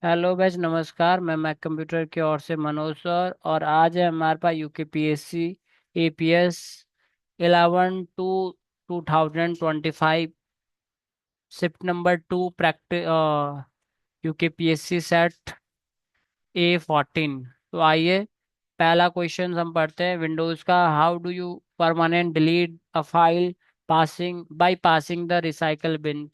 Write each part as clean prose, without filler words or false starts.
Hello batch, नमस्कार। मैं Mac computer की ओर से मनोज सर, और आज है हमारे पास UKPSC APS 11/2/2025 shift number 2 practice UKPSC set A14। तो आइए पहला क्वेश्चन हम पढ़ते हैं विंडोज का। How do you permanent delete a file passing by passing the recycle bin.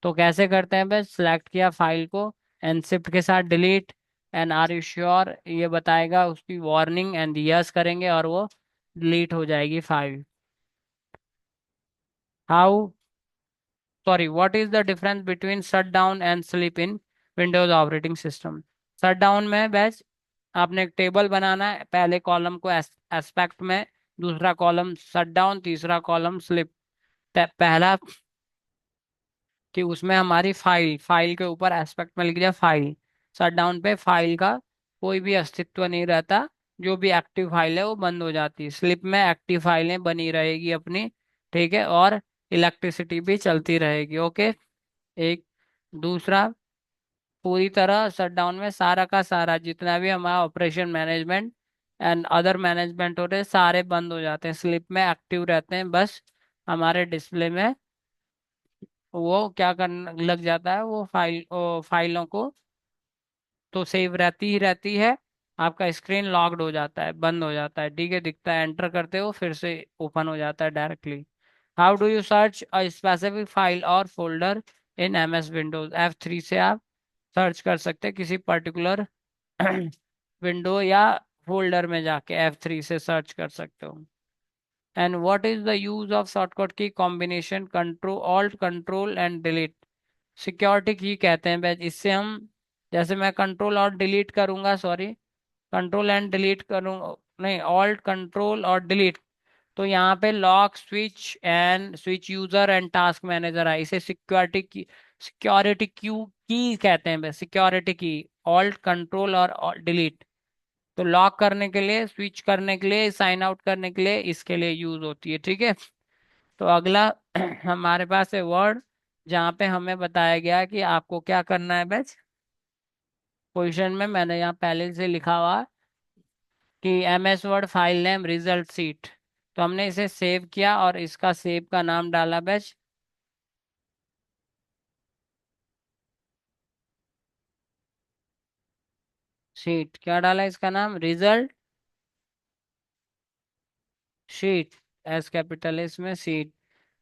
तो कैसे करते हैं बस, सिलेक्ट किया फाइल को एंड शिफ्ट के साथ delete and are you sure ये बताएगा, उसकी वार्निंग एंड यस करेंगे और वो डिलीट हो जाएगी file. How sorry, what is the difference between shut down and sleep in Windows operating system. Shut down में बस आपने एक टेबल बनाना है, पहले कॉलम को एस्पेक्ट में, दूसरा कॉलम शट डाउन, तीसरा कॉलम स्लिप। पहला कि उसमें हमारी फाइल फाइल के ऊपर एस्पेक्ट में लिख दिया फाइल। शटडाउन पे फाइल का कोई भी अस्तित्व नहीं रहता, जो भी एक्टिव फाइल है वो बंद हो जाती है। स्लिप में एक्टिव फाइलें बनी रहेगी अपनी, ठीक है, और इलेक्ट्रिसिटी भी चलती रहेगी। ओके। एक दूसरा, पूरी तरह शटडाउन में सारा का सारा जितना भी हमारा operation management and other management होते हैं सारे बंद हो जाते हैं। स्लिप में एक्टिव रहते हैं, बस हमारे डिस्प्ले में वो क्या करने लग जाता है, वो फाइलों को तो सेव रहती ही रहती है। आपका स्क्रीन लॉक्ड हो जाता है, बंद हो जाता है, ठीक है, दिखता है, एंटर करते हो फिर से ओपन हो जाता है directly. How do you search a specific file और folder in MS Windows. F3 से आप सर्च कर सकते हैं किसी पर्टिकुलर विंडो या फोल्डर में जाके F3 से सर्च कर सकते हो। And what is the use of shortcut key combination control alt control and delete. Security key कहते हैं बैच। इससे हम, जैसे मैं कंट्रोल और डिलीट करूंगा, सॉरी, कंट्रोल एंड डिलीट करूँ, नहीं, ऑल्ट कंट्रोल और डिलीट, तो यहाँ पे lock switch and switch user and task manager है। इसे सिक्योरिटी क्यू की कहते हैं बस, सिक्योरिटी की। ऑल्ट कंट्रोल और डिलीट तो लॉक करने के लिए, स्विच करने के लिए, साइन आउट करने के लिए, इसके लिए यूज होती है, ठीक है। तो अगला हमारे पास है वर्ड, जहाँ पे हमें बताया गया है कि आपको क्या करना है बैच। क्वेश्चन में मैंने यहाँ पहले से लिखा हुआ है कि MS word file name result seat. तो हमने इसे सेव किया और इसका सेव का नाम डाला बैच शीट। क्या डाला इसका नाम, रिजल्ट शीट, एस कैपिटल इसमें सीट,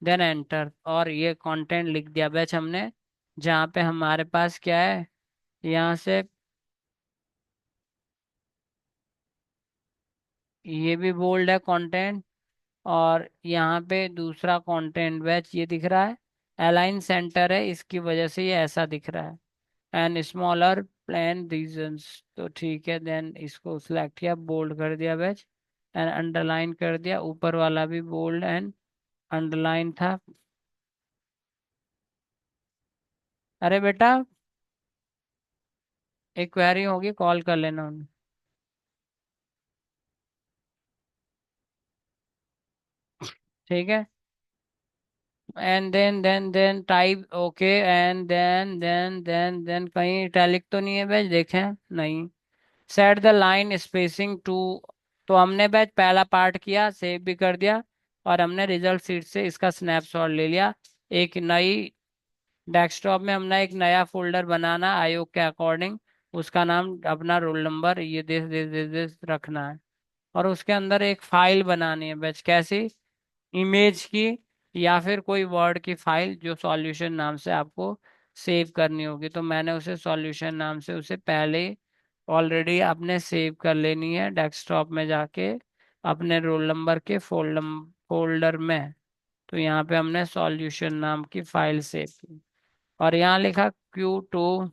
देन एंटर, और ये कंटेंट लिख दिया बैच हमने। जहाँ पे हमारे पास क्या है, यहाँ से ये भी बोल्ड है कंटेंट, और यहाँ पे दूसरा कंटेंट बैच ये दिख रहा है, अलाइन सेंटर है, इसकी वजह से ये ऐसा दिख रहा है। एंड स्मॉलर प्लेन रीजन्स, तो ठीक है, देन इसको सिलेक्ट किया, बोल्ड कर दिया बैच, एंड अंडरलाइन कर दिया, ऊपर वाला भी बोल्ड एंड अंडरलाइन था। अरे बेटा, एक क्वेरी होगी, कॉल कर लेना उन्हें। ठीक है। And then type okay, and then कहीं इटैलिक तो नहीं है बैच, देखें, नहीं। Set the line spacing to, तो हमने बैच पहला पार्ट किया, सेव भी कर दिया, और हमने रिजल्ट शीट से इसका स्नैपशॉट ले लिया। एक नई डेस्कटॉप में हमने एक नया फोल्डर बनाना आयोग के अकॉर्डिंग, उसका नाम अपना रोल नंबर ये दिस रखना है, और उसके अंदर एक फाइल बनानी है बैच। कैसी, इमेज की या फिर कोई वर्ड की फाइल, जो सॉल्यूशन नाम से आपको सेव करनी होगी। तो मैंने उसे सॉल्यूशन नाम से उसे पहले ऑलरेडी आपने सेव कर लेनी है डेस्कटॉप में जाके अपने रोल नंबर के फोल्डर में। तो यहाँ पे हमने सॉल्यूशन नाम की फाइल सेव की, और यहाँ लिखा Q2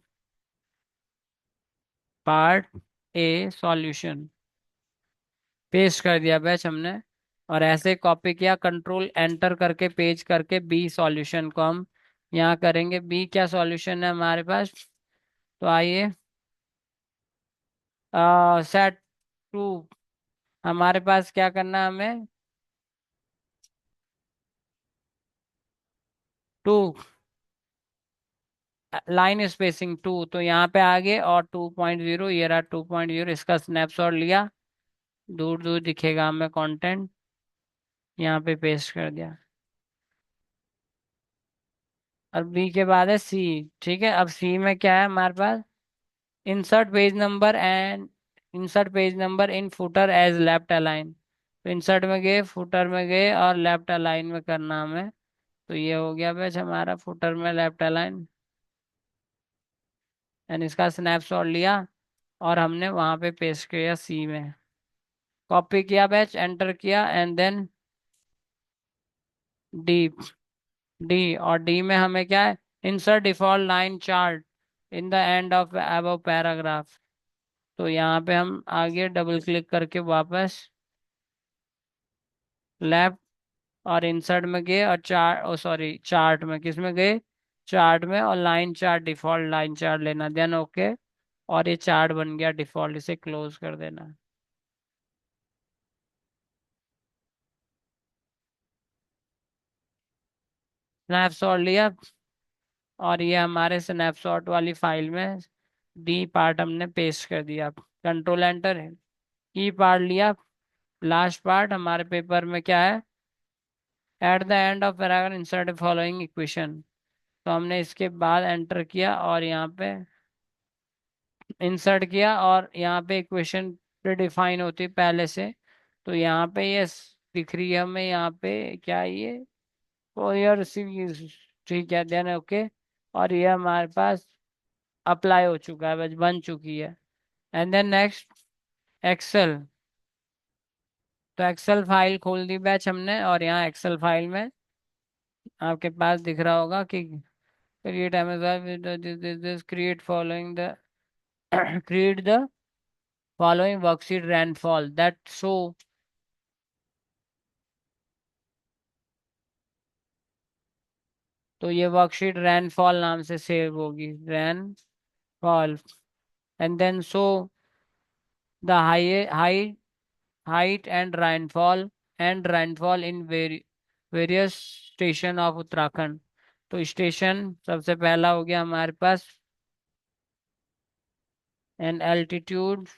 part A solution, paste कर दिया बैच हमने। और ऐसे कॉपी किया, कंट्रोल एंटर करके पेज करके बी सॉल्यूशन को हम यहाँ करेंगे। बी क्या सॉल्यूशन है हमारे पास, तो आइए, सेट टू, हमारे पास क्या करना है हमें, टू लाइन स्पेसिंग 2, तो यहाँ पे आगे और 2.0, ये रहा 2.0, इसका स्नैपशॉट लिया, दूर दूर दिखेगा हमें कंटेंट, यहाँ पे पेस्ट कर दिया। और बी के बाद है सी। ठीक है, अब सी में क्या है हमारे पास, insert page number and insert page number in footer as left align. तो इंसर्ट में गए, फुटर में गए और लेफ्ट अलाइन में करना हमें। तो ये हो गया बैच हमारा फुटर में लेफ्ट अलाइन, एंड इसका स्नैपशॉट लिया और हमने वहां पे पेस्ट किया सी में, कॉपी किया बैच, एंटर किया, एंड देन डी। डी, और डी में हमें क्या है, insert default line chart in the end of above paragraph. तो यहाँ पे हम आगे डबल क्लिक करके वापस लेफ्ट और इंसर्ट में गए और चार्ट, ओ सॉरी, चार्ट में, किस में गए, चार्ट में, और line chart, default line chart लेना, देन ओके। और ये चार्ट बन गया डिफॉल्ट, इसे क्लोज कर देना। स्नैपशॉट लिया और ये हमारे स्नैपशॉट वाली फाइल में डी पार्ट हमने पेस्ट कर दिया, कंट्रोल एंटर है, ई पार्ट लिया। लास्ट पार्ट हमारे पेपर में क्या है, at the end of paragraph insert following equation. तो हमने इसके बाद एंटर किया और यहाँ पे इंसर्ट किया, और यहाँ पे इक्वेशन प्रीडिफाइन होती है पहले से। तो यहाँ पे ये दिख रही है हमें, यहाँ पे क्या है ये, और यार सीरीज, ठीक है, देन ओके। और ये हमारे पास अप्लाई हो चुका है, बस बन चुकी है। And then next, Excel. तो एक्सेल फाइल खोल दी बैच हमने, और यहाँ एक्सेल फाइल में आपके पास दिख रहा होगा कि create Amazon create following the create the following worksheet rainfall that show। तो ये वर्कशीट रैनफॉल नाम से सेव होगी, rainfall, and then show the height and rainfall in various station of Uttarakhand. तो स्टेशन सबसे पहला हो गया हमारे पास, एंड एल्टीट्यूड,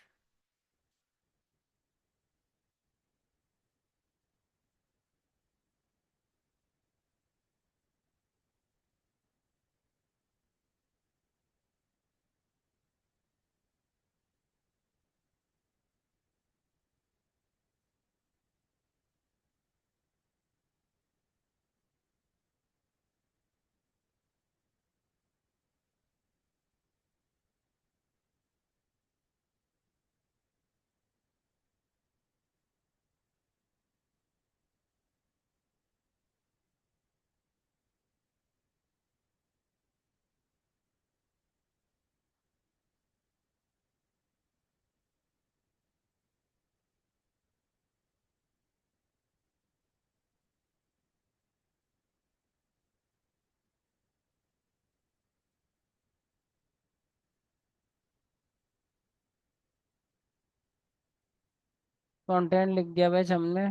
कंटेंट लिख दिया भाई हमने।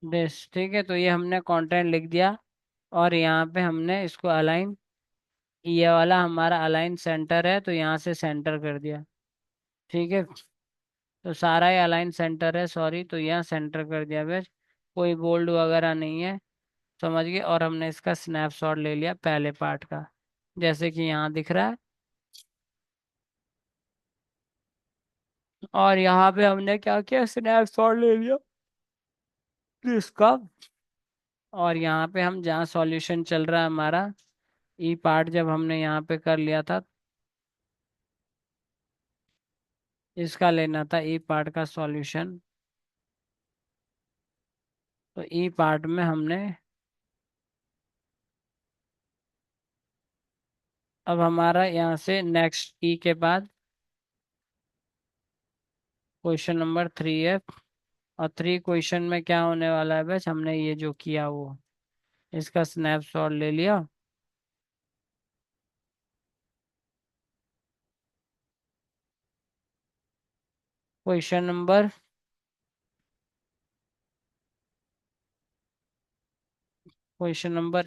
बेस, ठीक है, तो ये हमने कंटेंट लिख दिया, और यहाँ पे हमने इसको अलाइन, ये वाला हमारा अलाइन सेंटर है, तो यहाँ से सेंटर कर दिया। ठीक है, तो सारा ही अलाइन सेंटर है, सॉरी, तो यहाँ सेंटर कर दिया बस, कोई बोल्ड वगैरह नहीं है, समझ गए। और हमने इसका स्नैपशॉट ले लिया पहले पार्ट का, जैसे कि यहाँ दिख रहा है। और यहाँ पे हमने क्या किया, स्नैपशॉट ले लिया इसका। और यहाँ पे हम जहाँ सॉल्यूशन चल रहा है हमारा, ई पार्ट जब हमने यहाँ पे कर लिया था, इसका लेना था ई पार्ट का सॉल्यूशन। तो ई पार्ट में हमने, अब हमारा यहाँ से नेक्स्ट ई के बाद क्वेश्चन नंबर 3 है, और 3 क्वेश्चन में क्या होने वाला है बस, हमने ये जो किया वो इसका स्नैपशॉट ले लिया। Question number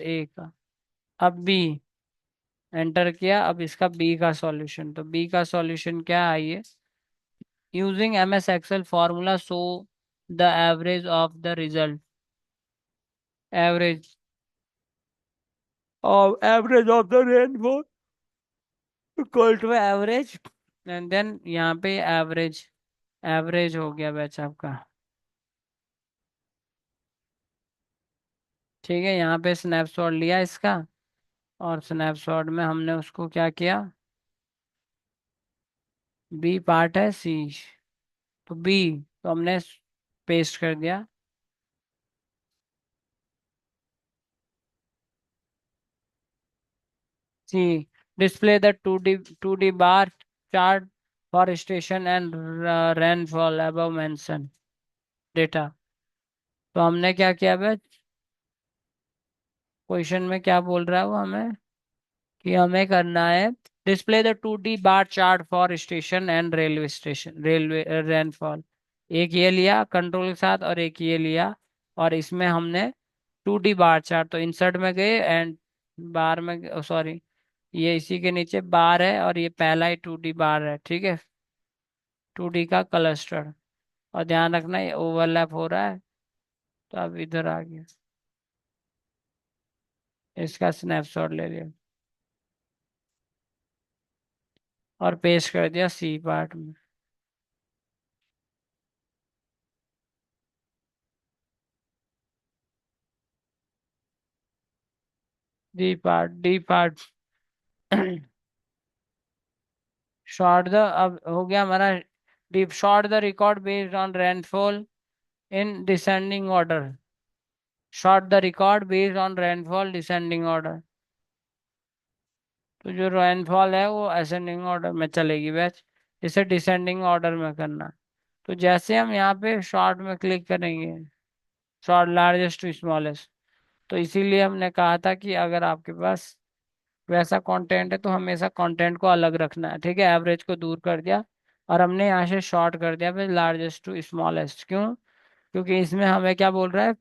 1। अब बी एंटर किया, अब इसका बी का सॉल्यूशन, तो बी का सॉल्यूशन क्या है ये, using M S Excel formula show the average of the result, average of the rainfall equal to average, and then यहाँ पे एवरेज, एवरेज हो गया बैच आपका। ठीक है, यहाँ पे स्नैपशॉट लिया इसका, और स्नैपशॉट में हमने उसको क्या किया, बी पार्ट है सी, तो बी तो हमने पेस्ट कर दिया। See, display the two D bar chart for station and rainfall above mentioned data. तो हमने क्या किया बैच, क्वेश्चन में क्या बोल रहा है वो हमें, कि हमें करना है display the 2D bar chart for station and railway station, railway rainfall. एक ये लिया कंट्रोल के साथ और एक ये लिया, और इसमें हमने 2D बार चार्ट, तो इंसर्ट में गए एंड बार में, सॉरी ये इसी के नीचे बार है और ये पहला ही 2D बार है, ठीक है, 2D का क्लस्टर। और ध्यान रखना ये ओवरलैप हो रहा है, तो अब इधर आ गया, इसका स्नैपशॉट ले लिया और पेस्ट कर दिया सी पार्ट में। डी पार्ट शॉर्ट द, अब हो गया हमारा deep, short the record based on rainfall in descending order, short the record based on rainfall descending order. तो जो रेनफॉल है वो असेंडिंग ऑर्डर में चलेगी बैच, इसे डिसेंडिंग ऑर्डर में करना। तो जैसे हम यहाँ पे शॉर्ट में क्लिक करेंगे, शॉर्ट लार्जेस्ट टू स्मॉलेस्ट, तो इसीलिए हमने कहा था कि अगर आपके पास वैसा कंटेंट है तो हमेशा कंटेंट को अलग रखना है, ठीक है, एवरेज को दूर कर दिया और हमने यहाँ से शॉर्ट कर दिया फिर लार्जेस्ट टू स्मॉलेस्ट। क्यों, क्योंकि इसमें हमें क्या बोल रहा है,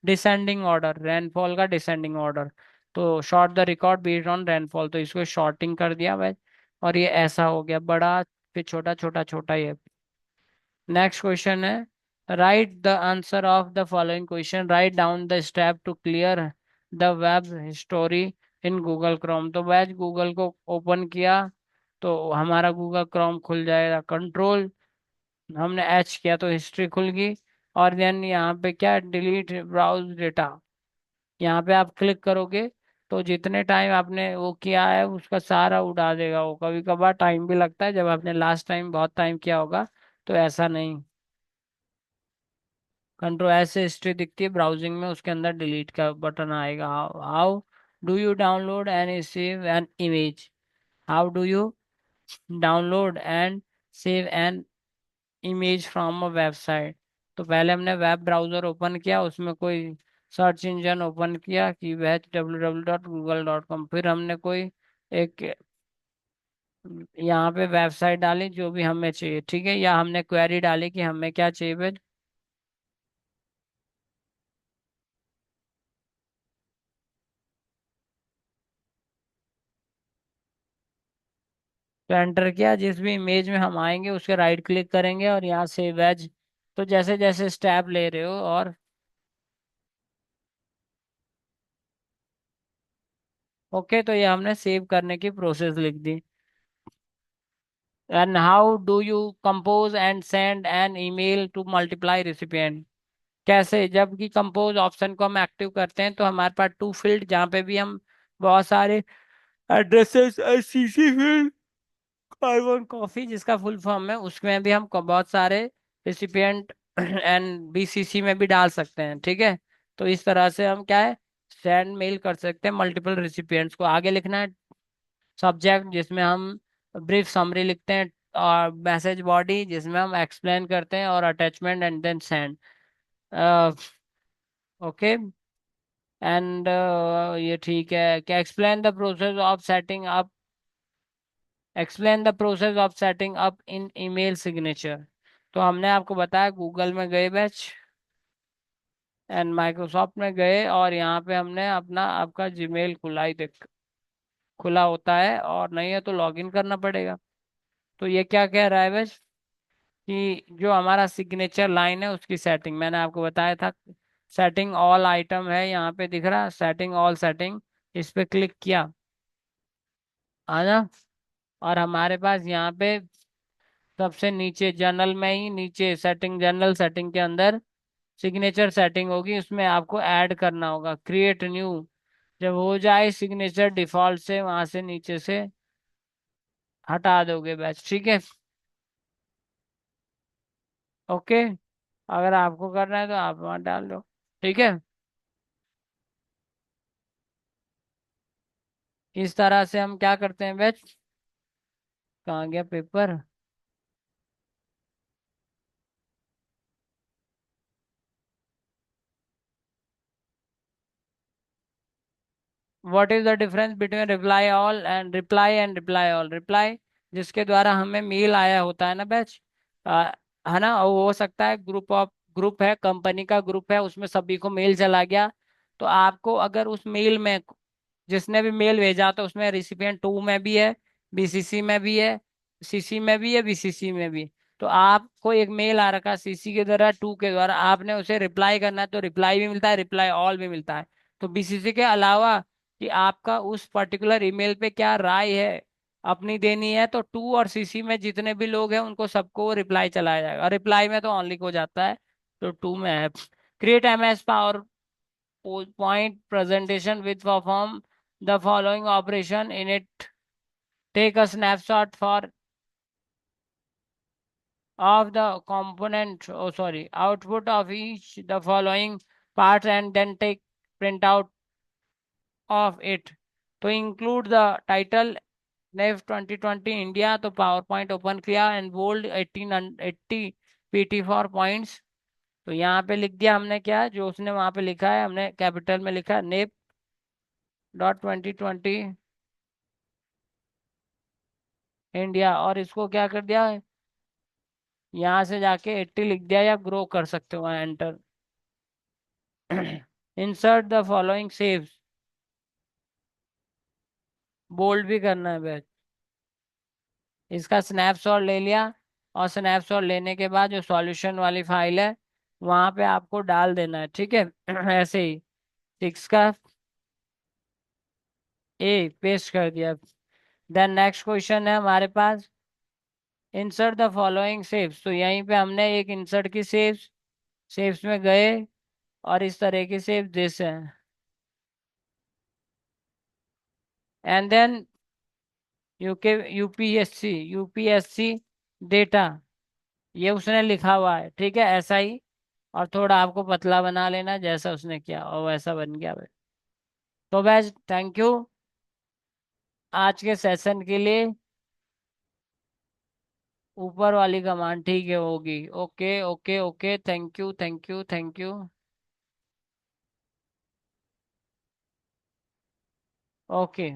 डिसेंडिंग ऑर्डर, रेनफॉल का डिसेंडिंग ऑर्डर, तो short the record based on rainfall, तो इसको शॉर्टिंग कर दिया भाई, और ये ऐसा हो गया बड़ा, फिर छोटा छोटा छोटा ये। नेक्स्ट क्वेश्चन है, write the answer of the following question, write down the step to clear the web history in Google Chrome. तो वैज गूगल को ओपन किया तो हमारा गूगल क्रोम खुल जाएगा, कंट्रोल हमने एच किया तो हिस्ट्री खुल गई, और देन यहाँ पे क्या, डिलीट ब्राउज डेटा, यहाँ पे आप क्लिक करोगे तो जितने टाइम आपने वो किया है उसका सारा उड़ा देगा वो। कभी कभार टाइम भी लगता है, जब आपने लास्ट टाइम बहुत टाइम किया होगा तो ऐसा नहीं, कंट्रोल ऐसे हिस्ट्री दिखती है ब्राउजिंग में, उसके अंदर डिलीट का बटन आएगा। How do you download and save an image, how do you download and save an image from a website. तो पहले हमने वेब ब्राउजर ओपन किया, उसमें कोई सर्च इंजन ओपन किया कि वह www.google.com, फिर हमने कोई एक यहाँ पे वेबसाइट डाली जो भी हमें चाहिए, ठीक है, या हमने क्वेरी डाली कि हमें क्या चाहिए, तो एंटर किया, जिस भी इमेज में हम आएंगे उसके राइट क्लिक करेंगे और यहाँ सेव एज। तो जैसे जैसे स्टेप ले रहे हो, और ओके, तो ये हमने सेव करने की प्रोसेस लिख दी। And how do you compose and send an email to multiply recipient, कैसे, जबकि कंपोज ऑप्शन को हम एक्टिव करते हैं तो हमारे पास टू फील्ड, जहाँ पे भी हम बहुत सारे addresses, CC field, carbon coffee जिसका फुल फॉर्म है, उसमें भी हम बहुत सारे रिसिपिएंट एंड बीसीसी में भी डाल सकते हैं, ठीक है। तो इस तरह से हम क्या है, सेंड मेल कर सकते हैं मल्टीपल रिसिपिएंट्स को। आगे लिखना है सब्जेक्ट, जिसमें हम ब्रीफ समरी लिखते हैं, और मैसेज बॉडी जिसमें हम एक्सप्लेन करते हैं, और attachment and then send. Okay and ये ठीक है क्या, explain the process of setting up in email signature. तो हमने आपको बताया गूगल में गए बैच एंड माइक्रोसॉफ्ट में गए और यहाँ पे हमने अपना आपका जीमेल खुला ही देख खुला होता है, और नहीं है तो लॉगिन करना पड़ेगा। तो ये क्या कह रहा है बैच कि जो हमारा सिग्नेचर लाइन है उसकी सेटिंग मैंने आपको बताया था। सेटिंग ऑल आइटम है यहाँ पे दिख रहा, सेटिंग ऑल सेटिंग, इस पे क्लिक किया आना, और हमारे पास यहाँ पे सबसे नीचे जनरल में ही नीचे सेटिंग, जनरल सेटिंग के अंदर सिग्नेचर सेटिंग होगी, उसमें आपको ऐड करना होगा क्रिएट न्यू। जब हो जाए सिग्नेचर डिफॉल्ट से वहां से नीचे से हटा दोगे बैच, ठीक है। ओके, अगर आपको करना है तो आप वहां डाल दो, ठीक है। इस तरह से हम क्या करते हैं बैच, कहाँ गया paper. What is the difference between reply and reply all. Reply जिसके द्वारा हमें मेल आया होता है ना बैच, है ना, और वो हो सकता है ग्रुप है, कंपनी का ग्रुप है, उसमें सभी को मेल चला गया। तो आपको अगर उस मेल में जिसने भी मेल भेजा तो उसमें रिसिपिएंट टू में भी है, बीसीसी में भी है, सीसी में भी है, बीसीसी में भी। तो आपको एक मेल आ रखा सीसी के द्वारा, टू के द्वारा, आपने उसे रिप्लाई करना है तो रिप्लाई भी मिलता है, रिप्लाई ऑल भी मिलता है। तो बीसीसी के अलावा कि आपका उस पर्टिकुलर ईमेल पे क्या राय है अपनी देनी है, तो टू और सीसी में जितने भी लोग हैं उनको सबको रिप्लाई चलाया जाएगा, और रिप्लाई में तो ऑनली को जाता है, तो टू में है। Create MS power point presentation with perform the following operation in it. Take a snapshot for of the component, oh sorry, output of each the following parts and then take printout of it. तो include the title NEF 2020 India, तो PowerPoint open किया and bold 1880 PT for points. तो यहाँ पे लिख दिया हमने, क्या जो उसने वहां पे लिखा है हमने कैपिटल में लिखा नेप डॉट 2020 इंडिया, और इसको क्या कर दिया, यहाँ से जाके 80 लिख दिया, या ग्रो कर सकते हो enter. Insert the following saves, bold भी करना है बैच। इसका स्नैपशॉट ले लिया, और स्नैपशॉट लेने के बाद जो सॉल्यूशन वाली फाइल है वहां पे आपको डाल देना है, ठीक है। ऐसे ही सिक्स का ए पेस्ट कर दिया। देन नेक्स्ट क्वेश्चन है हमारे पास, इंसर्ट द फॉलोइंग सेव्स। तो यहीं पे हमने एक इंसर्ट की सेव्स, सेव्स में गए और इस तरह की सेव दिस है, and then UK UPSC data, ये उसने लिखा हुआ है, ठीक है, ऐसा ही। और थोड़ा आपको पतला बना लेना जैसा उसने किया और वैसा बन गया भाई। तो बस थैंक यू आज के सेशन के लिए। ऊपर वाली कमांड ठीक है होगी, okay okay okay, thank you thank you thank you. Okay.